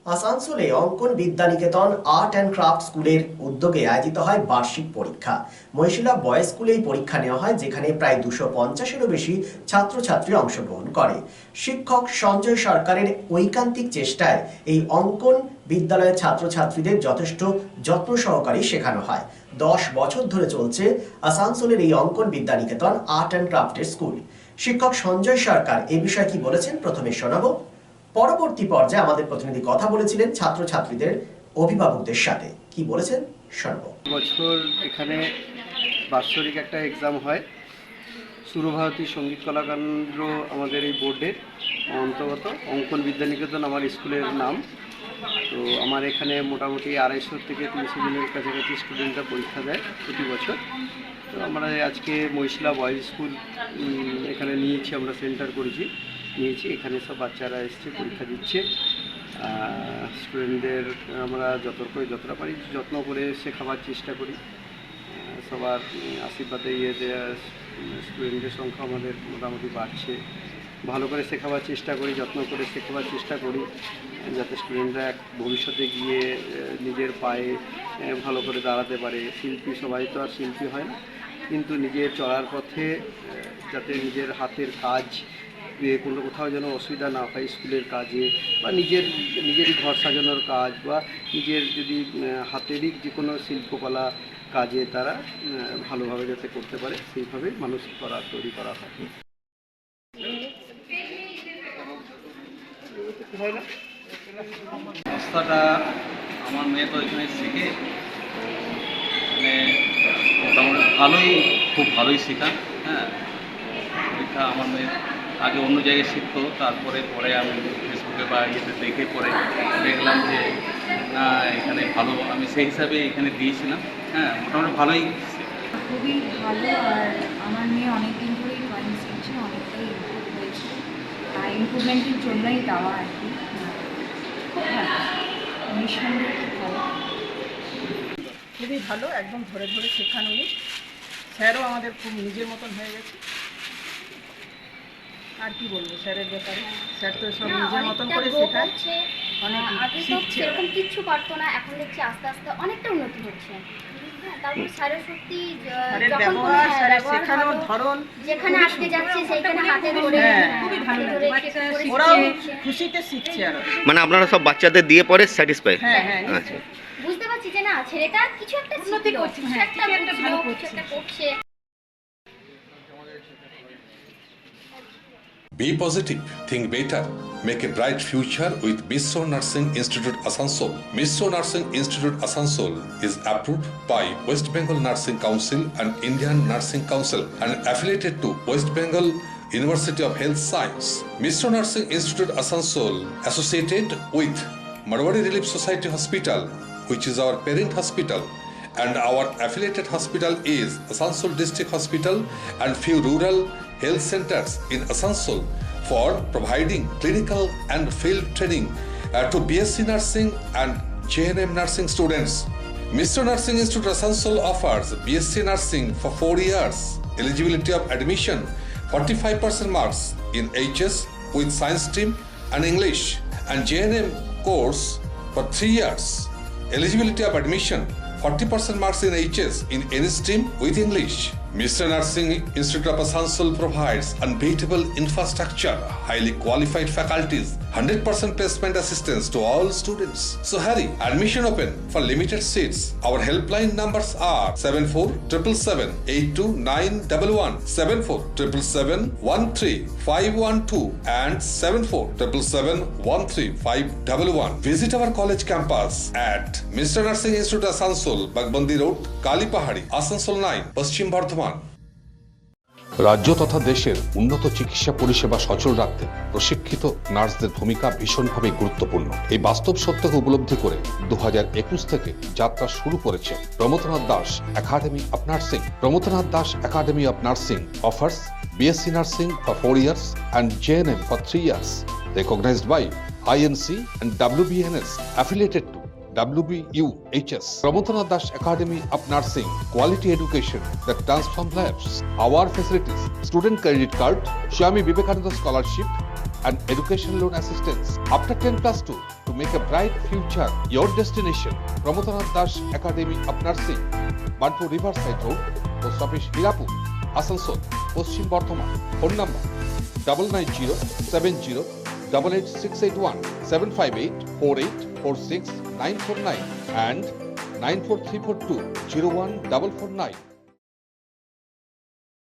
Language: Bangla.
আসানসোলে অঙ্কন বিদ্যানিকেতন আর্ট অ্যান্ড ক্রাফট স্কুলের উদ্যোগে আয়োজিত হয় বার্ষিক পরীক্ষা। মহিশিলা বয়েজ স্কুলে এই পরীক্ষা নেওয়া হয়, যেখানে প্রায় 250-এরও বেশি ছাত্রছাত্রী অংশগ্রহণ করে। শিক্ষক সঞ্জয় সরকারের ঐকান্তিক চেষ্টায় এই অঙ্কন বিদ্যালয়ের ছাত্রছাত্রীদের যথেষ্ট যত্ন সহকারে শেখানো হয়। 10 বছর ধরে চলছে আসানসোলের এই অঙ্কন বিদ্যানিকেতন আর্ট অ্যান্ড ক্রাফটের স্কুল। শিক্ষক সঞ্জয় সরকার এ বিষয়ে কি বলেছেন প্রথমে শোনাবো। পরবর্তী পর্যায়ে আমাদের প্রতিনিধি কথা বলেছিলেন ছাত্রছাত্রীদের অভিভাবকদের সাথে। কি বলেছেন শোনাবো। বছর এখানে বাৎসরিক একটা এক্সাম হয়। সুরভারতী সঙ্গীত কলাকেন্দ্র আমাদের এই বোর্ডের অন্তর্গত। অঙ্কন বিদ্যানিকেতন আমার স্কুলের নাম। তো আমার এখানে মোটামুটি 250 থেকে 300 জনের কাছাকাছি স্টুডেন্টরা পরীক্ষা দেয় প্রতি বছর। তো আমরা আজকে মহিশিলা বয়েজ স্কুল এখানে আমরা সেন্টার নিয়েছি। এখানে সব বাচ্চারা এসছে, পরীক্ষা দিচ্ছে। স্টুডেন্টদের আমরা যতটা পারি যত্ন করে শেখাবার চেষ্টা করি। সবার আশীর্বাদে স্টুডেন্টের সংখ্যা আমাদের মোটামুটি বাড়ছে। ভালো করে শেখাবার চেষ্টা করি, যত্ন করে শেখাবার চেষ্টা করি, যাতে স্টুডেন্টরা ভবিষ্যতে গিয়ে নিজের পায়ে ভালো করে দাঁড়াতে পারে। শিল্পী সবাই তো আর শিল্পী হয় না, কিন্তু নিজের চলার পথে যাতে নিজের হাতের কাজ কোথাও যেন অসুবিধা না হয় স্কুলের কাজে, বা নিজেরই ঘর সাজানোর কাজ, বা নিজের যদি হাতেরই যে কোনো শিল্পকলা কাজে তারা ভালোভাবে যাতে করতে পারে, সেইভাবে মানুষ তৈরি করা হয়। রাস্তাটা আমার মেয়ে তো এখানে শিখে, মানে মোটামুটি খুব ভালোই শেখান। হ্যাঁ, পরীক্ষা আমার মেয়ে আগে অন্য জায়গায় শিখতো, পরে আমি ফেসবুকে বা ইয়েতে দেখে পরে দেখলাম যে না, এখানে ভালো, আমি সেই হিসাবে এখানে দিয়েছিলাম। হ্যাঁ, মোটামুটি ভালোই খুবই ভালো। আর আমার মেয়ে অনেকদিন ধরেই ড্রয়িং শিখছে, অনেকটাই ইমপ্রুভ হয়েছে। আর ইমপ্রুভমেন্টের জন্যই দেওয়া আর কি। খুব ভালো, নিঃসন্দেহে খুব ভালো, খুবই ভালো। একদম ধরে ধরে শেখান উনি। স্যারও আমাদের খুব নিজের মতন হয়ে গেছে। আর কি বলবো স্যারের ব্যাপারে, স্যার তো সব নিজের মতন করে শেখায়। আগে তো সেরকম কিচ্ছু পারতো না, এখন দেখছি আস্তে আস্তে অনেকটা উন্নতি হচ্ছে। তারপর স্যারের সত্যি ব্যবহার, স্যারের শেখানোর ধরন, যেখানে আজকে যাচ্ছে সেইখানে হাতে ধরে খুবই ভালো লাগে। ওরাও খুশিতে শিখছে আরো। মানে আপনারা সব বাচ্চাদের দিয়ে পরে স্যাটিসফাই? হ্যাঁ হ্যাঁ, আচ্ছা, বুঝতে পারছি যে না, ছেলেটা কিছু একটা উন্নতি করছে, কিছু একটা ভালো করছে। Be positive, think better, make a bright future with Mishra Nursing Institute Asansol. Mishra Nursing Institute Asansol is approved by West Bengal Nursing Council and Indian Nursing Council and affiliated to West Bengal University of Health Science. Mishra Nursing Institute Asansol associated with Marwari Relief Society Hospital, which is our parent hospital, and our affiliated hospital is Asansol District Hospital and few rural health centers in Asansol for providing clinical and field training to BSc Nursing and JNM Nursing students. Mishra Nursing Institute Asansol offers BSc Nursing for 4 years. Eligibility of admission 45% marks in HS with science stream and English, and JNM course for 3 years. Eligibility of admission 40% marks in HS in any stream with English. Mishra Nursing Institute of Asansol provides unbeatable infrastructure, highly qualified faculties, 100% placement assistance to all students. So hurry, admission open for limited seats. Our helpline numbers are 7477782911, 7477713512 and 7477135111. Visit our college campus at Mishra Nursing Institute Asansol, Bagbandi Road, Kalipahari, Asansol 9, Paschim Bardhaman. রাজ্য তথা দেশের উন্নত চিকিৎসা পরিষেবা সচল রাখতে প্রশিক্ষিত নার্সদের ভূমিকা ভীষণভাবে গুরুত্বপূর্ণ। এই বাস্তব সত্যকে উপলব্ধি করে 2021 থেকে যাত্রা শুরু করেছে Pramathanath Das academy of nursing. Pramathanath Das academy of nursing offers BSc Nursing for 4 years and JNM for 3 years, recognized by INC and WBNS, affiliated to WBUHS. Pramodanath Das Academy of Nursing, quality education that transforms lives. Our facilities: student credit card, Swami Vivekananda scholarship, and education loan assistance. After 10+2, to make a bright future your destination. Pramodanath Das Academy of Nursing, Banpur Riverside Road, Post Office Hirapur, Asansol, Paschim Bardhaman. Phone number 9907088681 7584846 949 and 94342 01449.